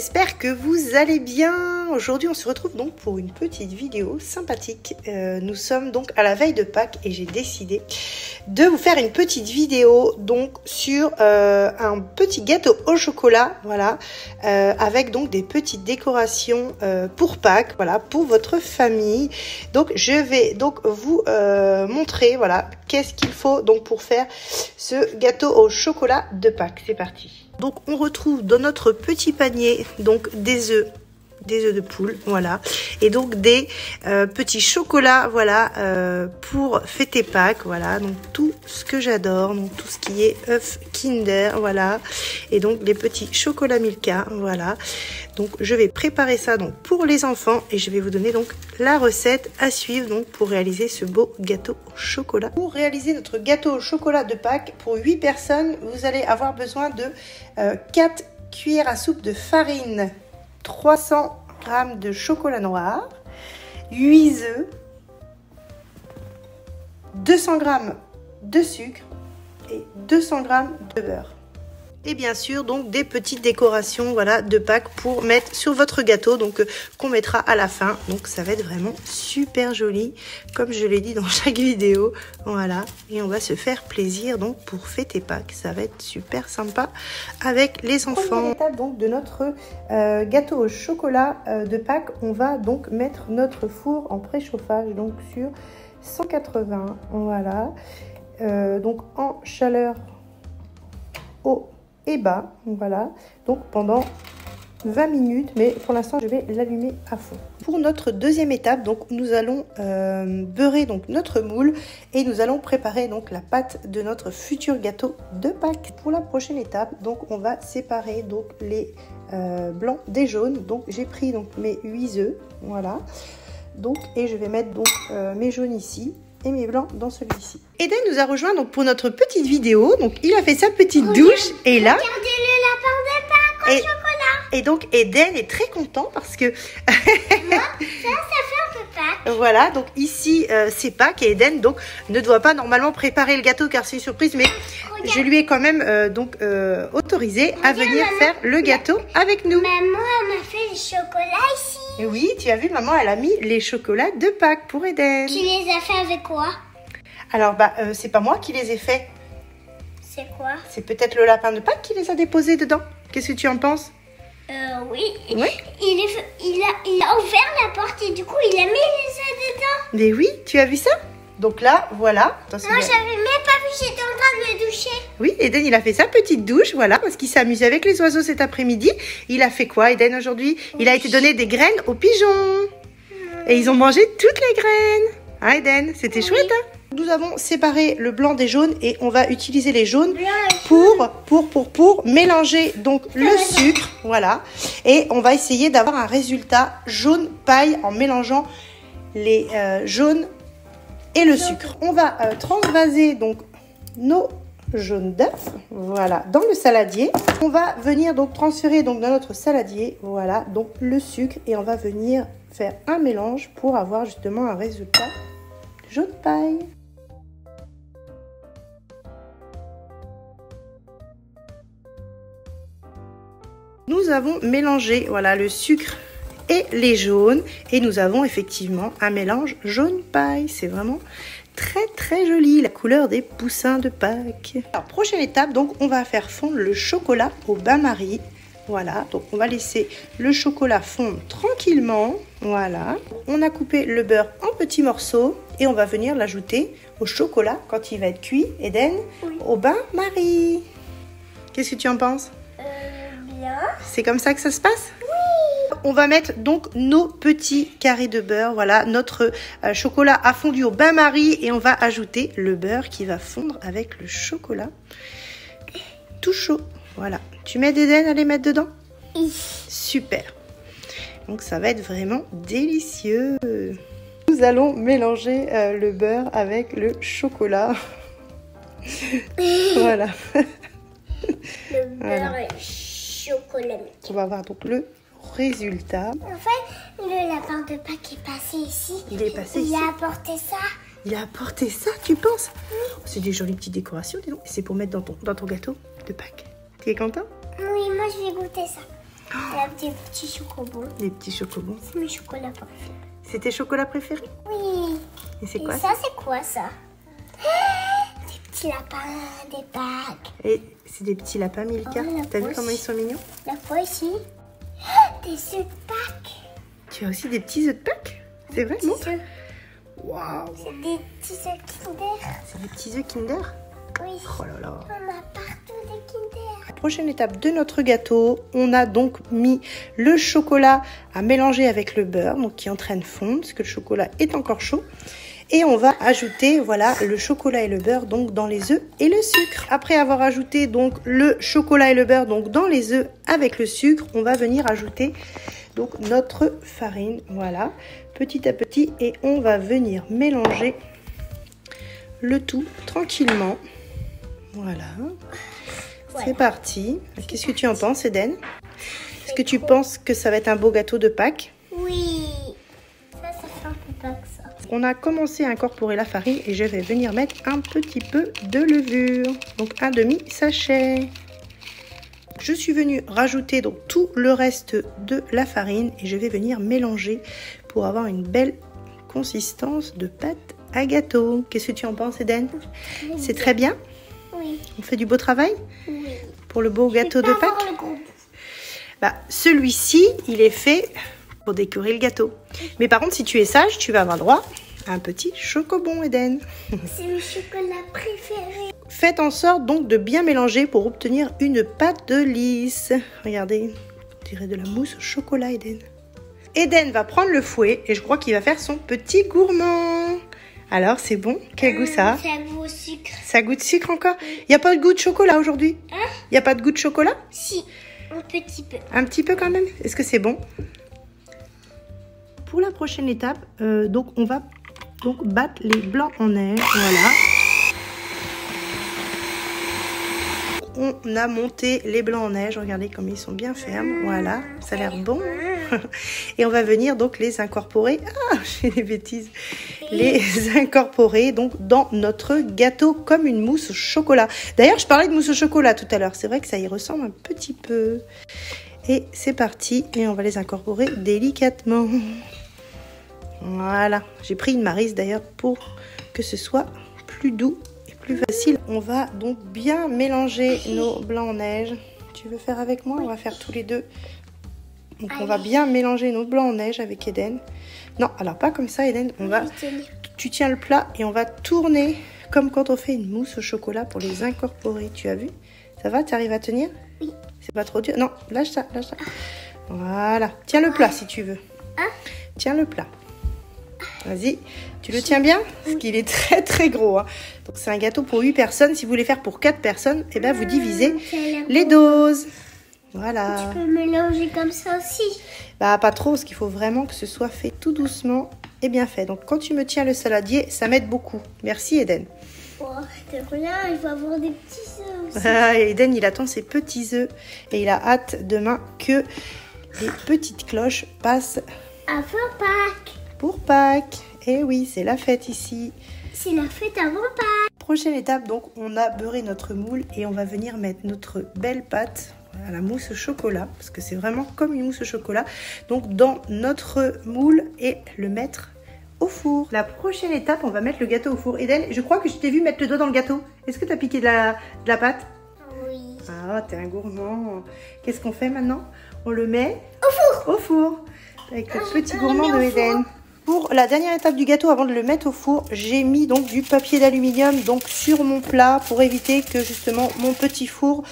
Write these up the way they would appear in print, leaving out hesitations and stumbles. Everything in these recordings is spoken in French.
j'espère que vous allez bien. Aujourd'hui on se retrouve donc pour une petite vidéo sympathique. Nous sommes donc à la veille de Pâques et j'ai décidé de vous faire une petite vidéo donc sur un petit gâteau au chocolat, voilà, avec donc des petites décorations pour Pâques, voilà, pour votre famille. Donc je vais donc vous montrer, voilà, qu'est-ce qu'il faut donc pour faire ce gâteau au chocolat de Pâques. C'est parti. Donc on retrouve dans notre petit panier donc des œufs de poule, voilà, et donc des petits chocolats, voilà, pour fêter Pâques, voilà, donc tout ce que j'adore, donc tout ce qui est œufs Kinder, voilà, et donc les petits chocolats Milka, voilà. Donc je vais préparer ça donc pour les enfants et je vais vous donner donc la recette à suivre donc pour réaliser ce beau gâteau au chocolat. Pour réaliser notre gâteau au chocolat de Pâques pour 8 personnes, vous allez avoir besoin de 4 cuillères à soupe de farine, 300 g de chocolat noir, 8 œufs, 200 g de sucre et 200 g de beurre. Et bien sûr donc des petites décorations, voilà, de Pâques pour mettre sur votre gâteau, donc qu'on mettra à la fin. Donc ça va être vraiment super joli comme je l'ai dit dans chaque vidéo, voilà, et on va se faire plaisir donc pour fêter Pâques. Ça va être super sympa avec les enfants. Première étape donc de notre gâteau au chocolat de Pâques, on va donc mettre notre four en préchauffage donc sur 180, voilà, donc en chaleur haut et bas, voilà, donc pendant 20 minutes, mais pour l'instant je vais l'allumer à fond. Pour notre deuxième étape, donc nous allons beurrer donc notre moule et nous allons préparer donc la pâte de notre futur gâteau de Pâques. Pour la prochaine étape, donc on va séparer donc les blancs des jaunes. Donc j'ai pris donc mes 8 œufs, voilà, donc, et je vais mettre donc mes jaunes ici et mes blancs dans celui-ci. Eden nous a rejoint donc pour notre petite vidéo. Donc il a fait sa petite douche et là. Regardez le lapin de Pâques au chocolat. Et donc Eden est très content parce que. Moi, ça fait un peu Pâques. Voilà, donc ici c'est Pâques et Eden donc ne doit pas normalement préparer le gâteau car c'est une surprise, mais je lui ai quand même autorisé à venir faire le gâteau avec nous. Maman m'a fait le chocolat ici. Et oui, tu as vu, maman, elle a mis les chocolats de Pâques pour Eden. Tu les as fait avec quoi? Alors, c'est pas moi qui les ai faits. C'est quoi? C'est peut-être le lapin de Pâques qui les a déposés dedans. Qu'est-ce que tu en penses? Oui. Oui. Il a ouvert la porte et du coup, il a mis les œufs dedans. Mais oui, tu as vu ça? Donc là, voilà. Attention, moi, j'avais même pas vu, j'étais en train de me doucher. Oui, Eden, il a fait sa petite douche, voilà, parce qu'il s'est amusé avec les oiseaux cet après-midi. Il a fait quoi, Eden, aujourd'hui? Il a été donné des graines aux pigeons. Et ils ont mangé toutes les graines. Hein, Eden? C'était chouette, hein? Nous avons séparé le blanc des jaunes et on va utiliser les jaunes pour mélanger donc le sucre, voilà. Et on va essayer d'avoir un résultat jaune paille en mélangeant les jaunes et le sucre. On va transvaser donc nos jaunes d'œufs, voilà, dans le saladier. On va venir donc transférer donc dans notre saladier, voilà, donc le sucre, et on va venir faire un mélange pour avoir justement un résultat jaune paille. Nous avons mélangé, voilà, le sucre et les jaunes et nous avons effectivement un mélange jaune paille. C'est vraiment très très joli, la couleur des poussins de Pâques. Alors prochaine étape, donc on va faire fondre le chocolat au bain-marie. Voilà, donc on va laisser le chocolat fondre tranquillement. Voilà, on a coupé le beurre en petits morceaux et on va venir l'ajouter au chocolat quand il va être cuit, Eden, oui, au bain-marie. Qu'est-ce que tu en penses? Bien. C'est comme ça que ça se passe? Oui. On va mettre donc nos petits carrés de beurre. Voilà, notre chocolat a fondu au bain-marie et on va ajouter le beurre qui va fondre avec le chocolat tout chaud. Voilà, tu m'aides, Eden, à les mettre dedans? Oui. Super. Donc ça va être vraiment délicieux. Nous allons mélanger le beurre avec le chocolat. Voilà. Le beurre et chocolat. On va voir donc le résultat. En fait, le lapin de Pâques est passé ici. Il est passé ici. Il a apporté ça. Il a apporté ça, tu penses? Oui. C'est des jolies petites décorations, dis donc. C'est pour mettre dans ton gâteau de Pâques. Tu es content? Oui, moi je vais goûter ça. Des petits chocobons. Des petits chocobons. C'est mes chocolats préférés. C'est tes chocolats préférés? Oui. Et c'est quoi ça? C'est quoi ça? Des petits lapins, des Pâques. Et c'est des petits lapins, Milka. Oh, T'as vu comment ils sont mignons? La fois ici. Des œufs de Pâques. Tu as aussi des petits œufs de Pâques? C'est vrai, non? Waouh! C'est des petits œufs Kinder. C'est des petits œufs Kinder? Oui. Oh là là! On a partout des Kinder. Prochaine étape de notre gâteau, on a donc mis le chocolat à mélanger avec le beurre, donc qui est en train de fondre, parce que le chocolat est encore chaud. Et on va ajouter, voilà, le chocolat et le beurre donc dans les œufs et le sucre. Après avoir ajouté donc le chocolat et le beurre donc dans les œufs avec le sucre, on va venir ajouter donc notre farine, voilà, petit à petit, et on va venir mélanger le tout tranquillement. Voilà. C'est parti. Qu'est-ce que tu en penses, Eden? Est-ce que tu penses que ça va être un beau gâteau de Pâques? Oui. Ça fait un peu Pâques, ça. On a commencé à incorporer la farine et je vais venir mettre un petit peu de levure. Donc un demi-sachet. Je suis venue rajouter donc tout le reste de la farine et je vais venir mélanger pour avoir une belle consistance de pâte à gâteau. Qu'est-ce que tu en penses, Eden? C'est très bien? Oui. On fait du beau travail? Oui. Pour le beau gâteau de Pâques? Le gros bout. Bah, celui-ci, il est fait pour décorer le gâteau. Mais par contre, si tu es sage, tu vas avoir droit à un petit chocobon, Eden. C'est le chocolat préféré. Faites en sorte donc de bien mélanger pour obtenir une pâte lisse. Regardez, on dirait de la mousse au chocolat, Eden. Eden va prendre le fouet et je crois qu'il va faire son petit gourmand. Alors, c'est bon? Quel goût ça a? Ça goûte au sucre. Ça goûte sucre encore? Il n'y a pas de goût de chocolat aujourd'hui? Hein? Il n'y a pas de goût de chocolat? Si, un petit peu. Un petit peu quand même? Est-ce que c'est bon? Pour la prochaine étape, donc on va donc battre les blancs en neige. Voilà. On a monté les blancs en neige. Regardez comme ils sont bien fermes. Voilà, ça a l'air bon. Et on va venir donc les incorporer. Ah, j'ai des bêtises. Les incorporer donc dans notre gâteau comme une mousse au chocolat. D'ailleurs, je parlais de mousse au chocolat tout à l'heure. C'est vrai que ça y ressemble un petit peu. Et c'est parti. Et on va les incorporer délicatement. Voilà. J'ai pris une maryse d'ailleurs pour que ce soit plus doux. Plus facile. On va donc bien mélanger nos blancs en neige. Tu veux faire avec moi? On va faire tous les deux. Donc on va bien mélanger nos blancs en neige avec Eden. Non, alors pas comme ça, Eden. On va. Tu tiens le plat et on va tourner comme quand on fait une mousse au chocolat pour les incorporer. Tu as vu? Ça va? Tu arrives à tenir? Oui. C'est pas trop dur? Non, lâche ça, lâche ça. Voilà. Tiens le plat si tu veux. Tiens le plat. Vas-y, tu le tiens bien? Parce qu'il est très très gros. Hein. Donc c'est un gâteau pour 8 personnes. Si vous voulez faire pour 4 personnes, eh ben, vous divisez les doses. Voilà. Tu peux mélanger comme ça aussi? Bah pas trop, parce qu'il faut vraiment que ce soit fait tout doucement et bien fait. Donc quand tu me tiens le saladier, ça m'aide beaucoup. Merci Eden. Oh, de rien, il va avoir des petits œufs aussi. Eden, il attend ses petits œufs. Et il a hâte demain que les petites cloches passent Avant Pâques. pour Pâques. Et oui, c'est la fête ici. C'est la fête avant Pâques. Prochaine étape, donc on a beurré notre moule et on va venir mettre notre belle pâte à la mousse au chocolat, parce que c'est vraiment comme une mousse au chocolat, donc dans notre moule et le mettre au four. La prochaine étape, on va mettre le gâteau au four. Eden, je crois que je t'ai vu mettre le doigt dans le gâteau. Est-ce que tu as piqué de la pâte? Oui. Ah, t'es un gourmand. Qu'est-ce qu'on fait maintenant? On le met Au four. au four avec le petit gourmand de Eden. Pour la dernière étape du gâteau, avant de le mettre au four, j'ai mis donc du papier d'aluminium donc sur mon plat pour éviter que justement mon petit four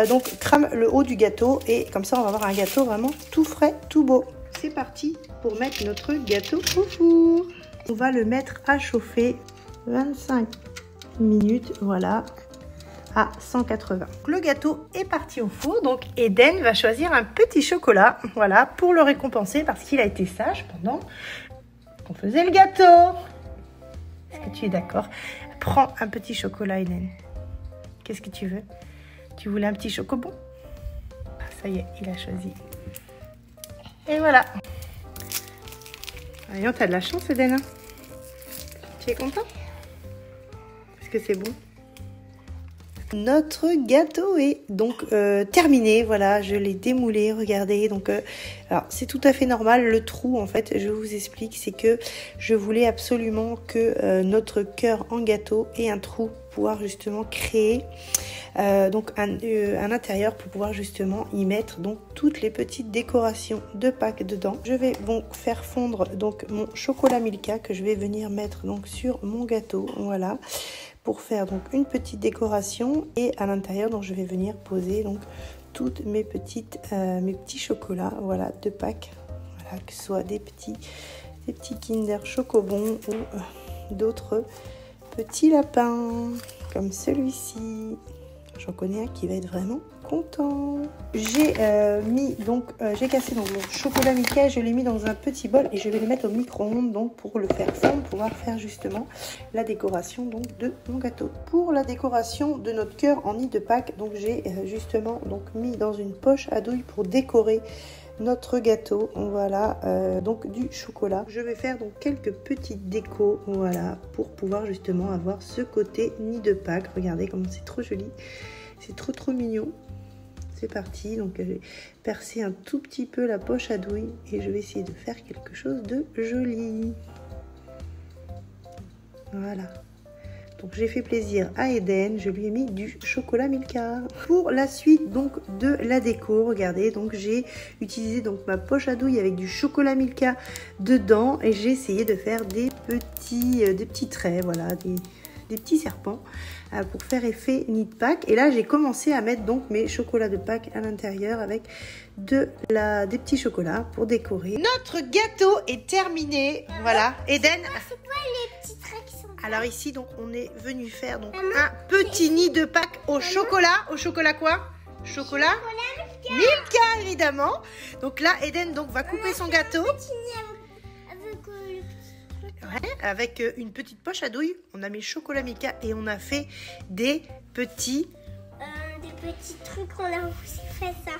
donc crame le haut du gâteau, et comme ça on va avoir un gâteau vraiment tout frais, tout beau. C'est parti pour mettre notre gâteau au four. On va le mettre à chauffer 25 minutes, voilà, à 180. Le gâteau est parti au four, donc Eden va choisir un petit chocolat, voilà, pour le récompenser parce qu'il a été sage pendant qu'on faisait le gâteau. Est-ce que tu es d'accord? Prends un petit chocolat, Eden. Qu'est-ce que tu veux? Tu voulais un petit chocobon? Ah, ça y est, il a choisi. Et voilà. Voyons, t'as de la chance, Eden. Hein? Tu es content? Est-ce que c'est bon? Notre gâteau est donc terminé. Voilà, je l'ai démoulé, regardez. Donc, alors c'est tout à fait normal. Le trou, en fait, je vous explique, c'est que je voulais absolument que notre cœur en gâteau ait un trou pour pouvoir justement créer donc un intérieur pour pouvoir justement y mettre donc toutes les petites décorations de Pâques dedans. Je vais donc faire fondre donc mon chocolat Milka que je vais venir mettre donc sur mon gâteau. Voilà, pour faire donc une petite décoration, et à l'intérieur donc je vais venir poser donc toutes mes petits chocolats, voilà, de Pâques, voilà, que ce soit des petits Kinder Chocobon ou d'autres petits lapins comme celui-ci. J'en connais un qui va être vraiment content. J'ai j'ai cassé donc mon chocolat Milka, je l'ai mis dans un petit bol et je vais le mettre au micro-ondes donc pour le faire fondre, pour pouvoir faire justement la décoration donc de mon gâteau. Pour la décoration de notre cœur en nid de Pâques, donc j'ai justement donc mis dans une poche à douille pour décorer notre gâteau, voilà, donc du chocolat. Je vais faire donc quelques petites décos, voilà, pour pouvoir justement avoir ce côté nid de Pâques. Regardez comme c'est trop joli, c'est trop mignon. C'est parti, donc je vais percer un tout petit peu la poche à douille et je vais essayer de faire quelque chose de joli. Voilà. Donc j'ai fait plaisir à Eden, je lui ai mis du chocolat Milka. Pour la suite donc de la déco, regardez, donc j'ai utilisé donc ma poche à douille avec du chocolat Milka dedans et j'ai essayé de faire des petits traits, voilà, des petits serpents pour faire effet nid de Pâques. Et là j'ai commencé à mettre donc mes chocolats de Pâques à l'intérieur avec des petits chocolats pour décorer. Notre gâteau est terminé, voilà. Eden. C'est quoi les petits traits qui sont... Alors ici donc on est venu faire donc un petit nid de Pâques au chocolat. Au chocolat quoi? Chocolat Milka évidemment. Donc là Eden donc va couper son gâteau. Ouais, avec une petite poche à douille, on a mis le chocolat Milka et on a fait des petits trucs, on a aussi fait ça.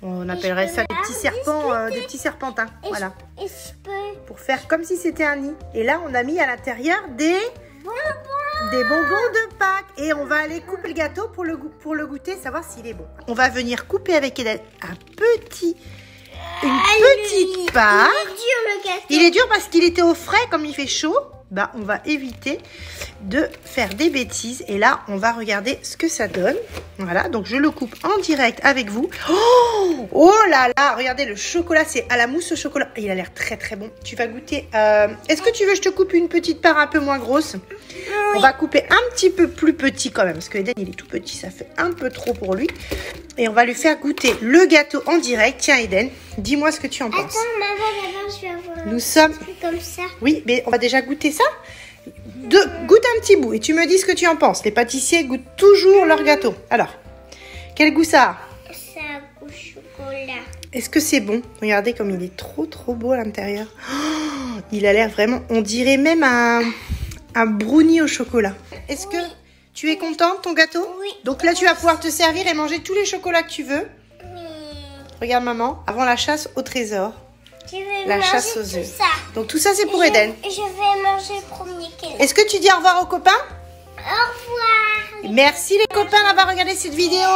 On appellerait ça des petits serpents, des petits serpentins, voilà. Pour faire comme si c'était un nid. Et là on a mis à l'intérieur des bonbons de Pâques. Et on va aller couper le gâteau pour le goûter, savoir s'il est bon. On va venir couper avec Eden une petite part. Il est dur le gâteau. Il est dur parce qu'il était au frais, comme il fait chaud. Bah, on va éviter de faire des bêtises. Et là, on va regarder ce que ça donne. Voilà, donc je le coupe en direct avec vous. Oh là là, regardez le chocolat, c'est à la mousse au chocolat. Il a l'air très bon. Tu vas goûter. Est-ce que tu veux que je te coupe une petite part un peu moins grosse? Oui. On va couper un petit peu plus petit quand même. Parce que Eden, il est tout petit, ça fait un peu trop pour lui. Et on va lui faire goûter le gâteau en direct. Tiens Eden, dis-moi ce que tu en penses. Attends maman, d'abord je vais avoir Nous sommes... comme ça. Oui, mais on va déjà goûter ça. Goûte un petit bout et tu me dis ce que tu en penses. Les pâtissiers goûtent toujours leur gâteau. Alors, quel goût ça a? Ça a au chocolat. Est-ce que c'est bon? Regardez comme il est trop beau à l'intérieur. Oh, il a l'air vraiment, on dirait même un brownie au chocolat. Est-ce que tu es contente de ton gâteau? Oui. Donc là, tu vas pouvoir te servir et manger tous les chocolats que tu veux. Oui. Regarde maman, avant la chasse au trésor. La chasse aux œufs. Donc tout ça, c'est pour Eden. Je vais manger le premier qu'elle a. Est-ce que tu dis au revoir aux copains? Au revoir. Merci les copains d'avoir regardé cette vidéo.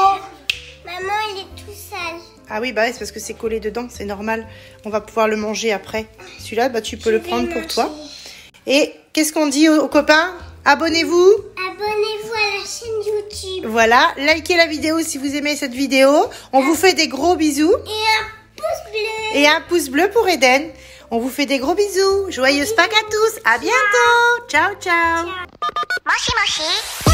Maman, il est tout sale. Ah oui, bah c'est parce que c'est collé dedans, c'est normal. On va pouvoir le manger après. Celui-là, bah tu peux le prendre pour toi. Et qu'est-ce qu'on dit aux copains? Abonnez-vous. Abonnez-vous à la chaîne YouTube. Voilà, likez la vidéo si vous aimez cette vidéo. On vous fait des gros bisous. Et un pouce bleu. Et un pouce bleu pour Eden. On vous fait des gros bisous. Joyeuses Pâques à tous. À bientôt. Ciao, ciao. Moshi moshi.